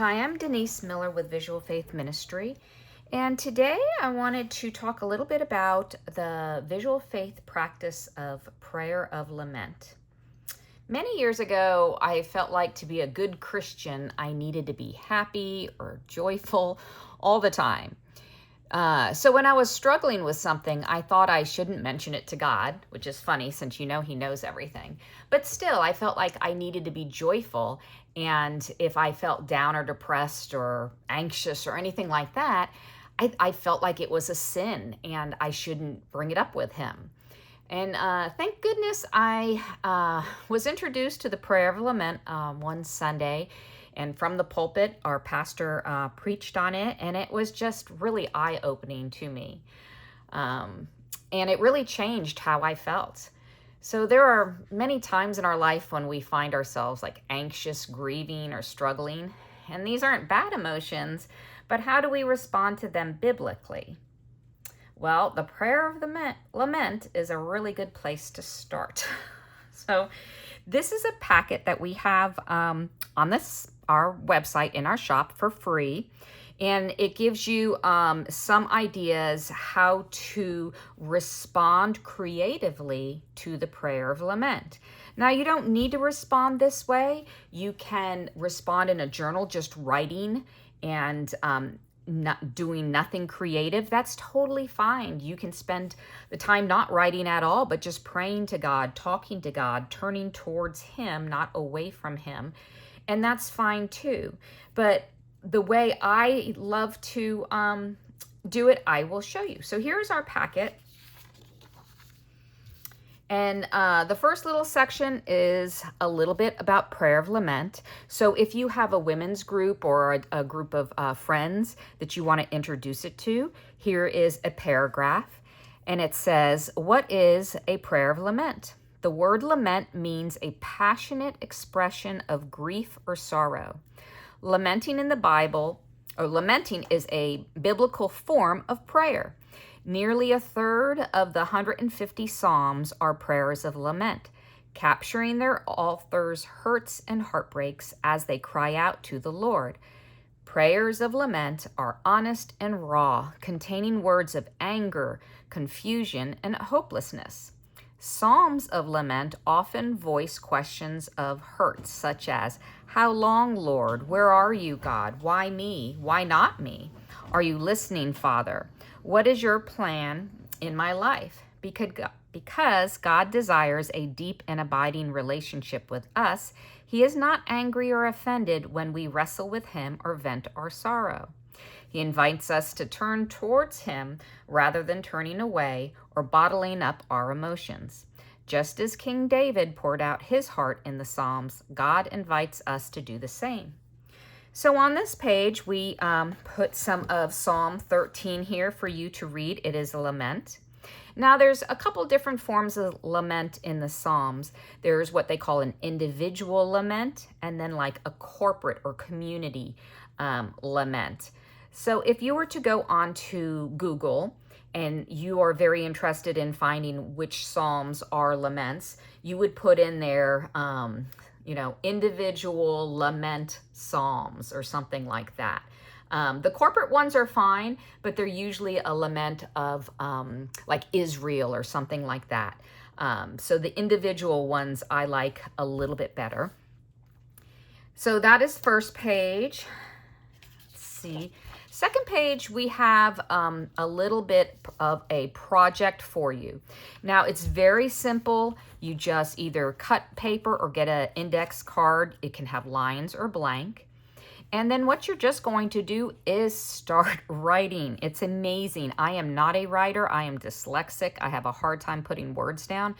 Hi, I'm Denise Miller with Visual Faith Ministry, and today I wanted to talk a little bit about the visual faith practice of prayer of lament. Many years ago, I felt like to be a good Christian, I needed to be happy or joyful all the time. So when I was struggling with something, I thought I shouldn't mention it to God, which is funny since He knows everything. But still, I felt like I needed to be joyful. And if I felt down or depressed or anxious or anything like that, I felt like it was a sin and I shouldn't bring it up with Him. And thank goodness I was introduced to the prayer of lament one Sunday. And from the pulpit, our pastor preached on it, and it was just really eye-opening to me. And it really changed how I felt. So there are many times in our life when we find ourselves like anxious, grieving, or struggling. And these aren't bad emotions, but how do we respond to them biblically? Well, the prayer of the lament is a really good place to start. So this is a packet that we have on our website in our shop for free. And it gives you some ideas how to respond creatively to the prayer of lament. Now, you don't need to respond this way. You can respond in a journal, just writing and not doing nothing creative. That's totally fine. You can spend the time not writing at all, but just praying to God, talking to God, turning towards Him, not away from Him. And that's fine too. But the way I love to do it, I will show you. So here's our packet. And the first little section is a little bit about prayer of lament. So if you have a women's group or a group of friends that you want to introduce it to, here is a paragraph. And it says, what is a prayer of lament? The word lament means a passionate expression of grief or sorrow. Lamenting in the Bible, or lamenting, is a biblical form of prayer. Nearly a third of the 150 Psalms are prayers of lament, capturing their authors' hurts and heartbreaks as they cry out to the Lord. Prayers of lament are honest and raw, containing words of anger, confusion, and hopelessness. Psalms of lament often voice questions of hurt, such as, how long, Lord? Where are you, God? Why me? Why not me? Are you listening, Father? What is your plan in my life? Because God desires a deep and abiding relationship with us, He is not angry or offended when we wrestle with Him or vent our sorrow. He invites us to turn towards Him rather than turning away or bottling up our emotions. Just as King David poured out his heart in the Psalms, God invites us to do the same. So on this page, we put some of Psalm 13 here for you to read. It is a lament. Now, there's a couple different forms of lament in the Psalms. There's what they call an individual lament, and then like a corporate or community lament. So if you were to go onto Google and you are very interested in finding which Psalms are laments, you would put in there, individual lament Psalms or something like that. The corporate ones are fine, but they're usually a lament of like Israel or something like that. So the individual ones I like a little bit better. So that is first page. Let's see. Second page, we have a little bit of a project for you. Now, it's very simple. You just either cut paper or get an index card. It can have lines or blank. And then what you're just going to do is start writing. It's amazing. I am not a writer. I am dyslexic. I have a hard time putting words down.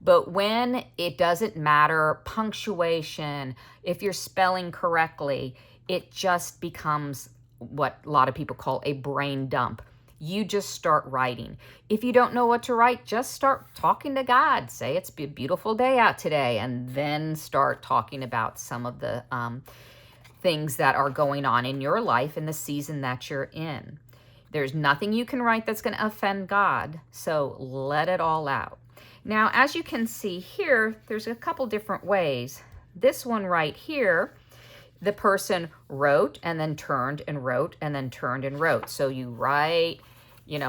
But when it doesn't matter, punctuation, if you're spelling correctly, it just becomes what a lot of people call a brain dump. You just start writing. If you don't know what to write, just start talking to God. Say it's a beautiful day out today, and then start talking about some of the things that are going on in your life in the season that you're in. There's nothing you can write that's going to offend God, so let it all out. Now, as you can see here, there's a couple different ways. This one right here the person wrote and then turned and wrote and then turned and wrote. So you write,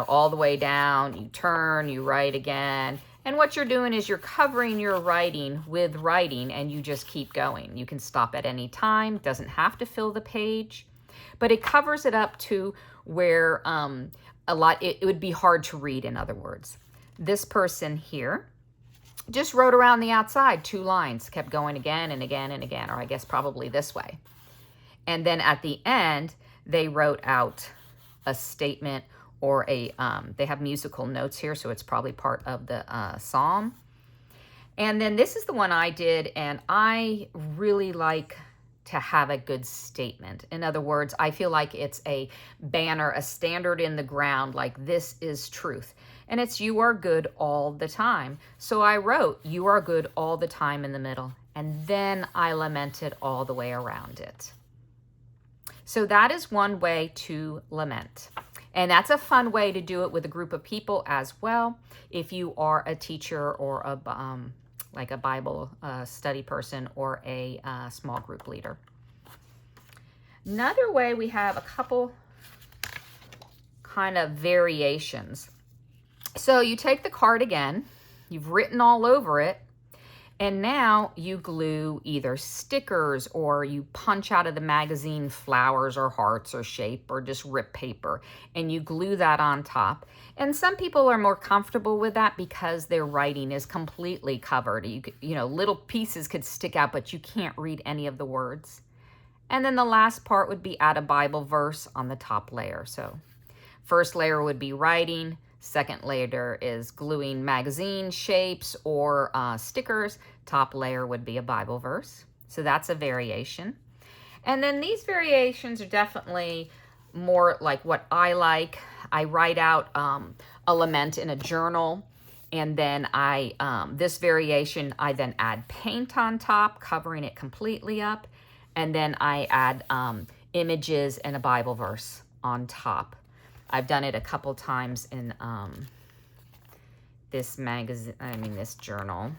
all the way down, you turn, you write again. And what you're doing is you're covering your writing with writing, and you just keep going. You can stop at any time, doesn't have to fill the page, but it covers it up to where it would be hard to read, in other words. This person here just wrote around the outside 2 lines, kept going again and again and again, or I guess probably this way. And then at the end, they wrote out a statement or they have musical notes here, so it's probably part of the psalm. And then this is the one I did, and I really like to have a good statement. In other words, I feel like it's a banner, a standard in the ground, like this is truth. And it's you are good all the time. So I wrote you are good all the time in the middle, and then I lamented all the way around it. So that is one way to lament. And that's a fun way to do it with a group of people as well. If you are a teacher or like a Bible study person or a small group leader. Another way, we have a couple kind of variations. So you take the card again, you've written all over it, and now you glue either stickers or you punch out of the magazine flowers or hearts or shape or just rip paper, and you glue that on top. And some people are more comfortable with that because their writing is completely covered. Little pieces could stick out, but you can't read any of the words. And then the last part would be add a Bible verse on the top layer. So first layer would be writing. Second layer is gluing magazine shapes or stickers. Top layer would be a Bible verse. So that's a variation. And then these variations are definitely more like what I like. I write out a lament in a journal, and then this variation, I then add paint on top, covering it completely up, and then I add images and a Bible verse on top. I've done it a couple times in this journal.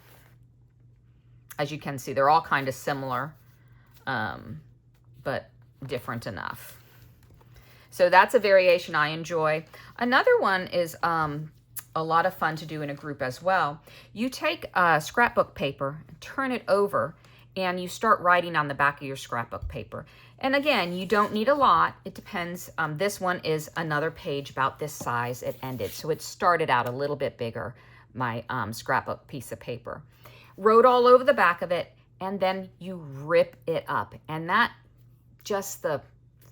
As you can see, they're all kind of similar, but different enough. So that's a variation I enjoy. Another one is a lot of fun to do in a group as well. You take scrapbook paper, turn it over, and you start writing on the back of your scrapbook paper. And again, you don't need a lot. It depends. This one is another page about this size. It ended. So it started out a little bit bigger, my scrapbook piece of paper. Wrote all over the back of it, and then you rip it up. And that, just the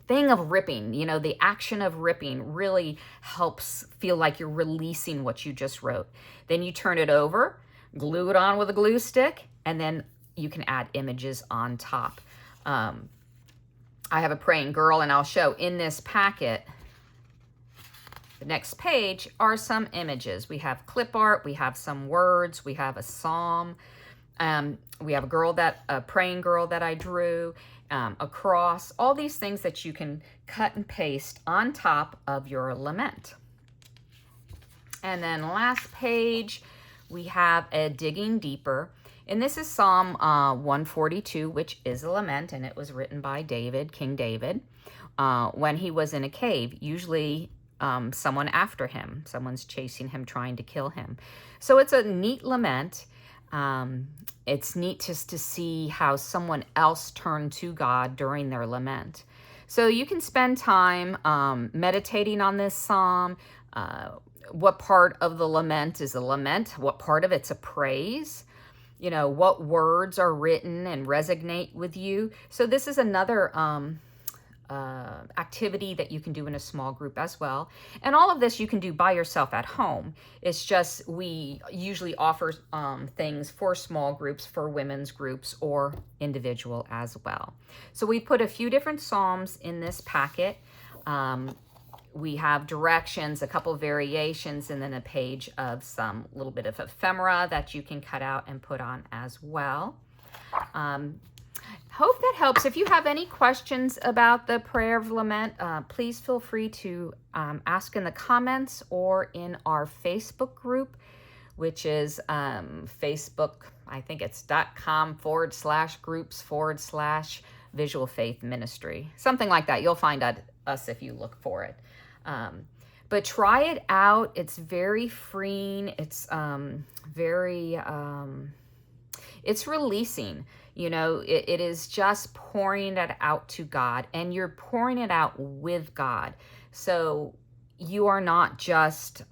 thing of ripping, the action of ripping really helps feel like you're releasing what you just wrote. Then you turn it over, glue it on with a glue stick, and then you can add images on top. I have a praying girl, and I'll show in this packet, the next page are some images. We have clip art, we have some words, we have a psalm, we have a praying girl that I drew, a cross, all these things that you can cut and paste on top of your lament. And then last page, we have a digging deeper. And this is Psalm 142, which is a lament, and it was written by David, King David, when he was in a cave, usually someone after him. Someone's chasing him, trying to kill him. So it's a neat lament. It's neat just to see how someone else turned to God during their lament. So you can spend time meditating on this psalm. What part of the lament is a lament? What part of it's a praise? What words are written and resonate with you. So this is another activity that you can do in a small group as well. And all of this you can do by yourself at home. It's just we usually offer things for small groups, for women's groups, or individual as well. So we put a few different psalms in this packet. We have directions, a couple variations, and then a page of some little bit of ephemera that you can cut out and put on as well. Hope that helps. If you have any questions about the prayer of lament, please feel free to ask in the comments or in our Facebook group, which is Facebook, I think it's .com/groups/ Visual Faith Ministry. Something like that. You'll find us if you look for it. But try it out. It's very freeing. It's it's releasing. It is just pouring it out to God, and you're pouring it out with God. So you are not just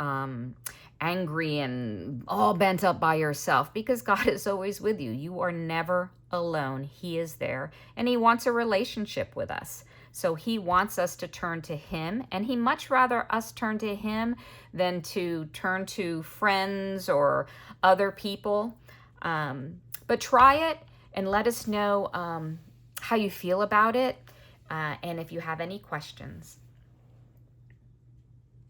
angry and all bent up by yourself, because God is always with you. You are never alone. He is there, and he wants a relationship with us. So he wants us to turn to him, and he much rather us turn to him than to turn to friends or other people. But try it and let us know how you feel about it, and if you have any questions.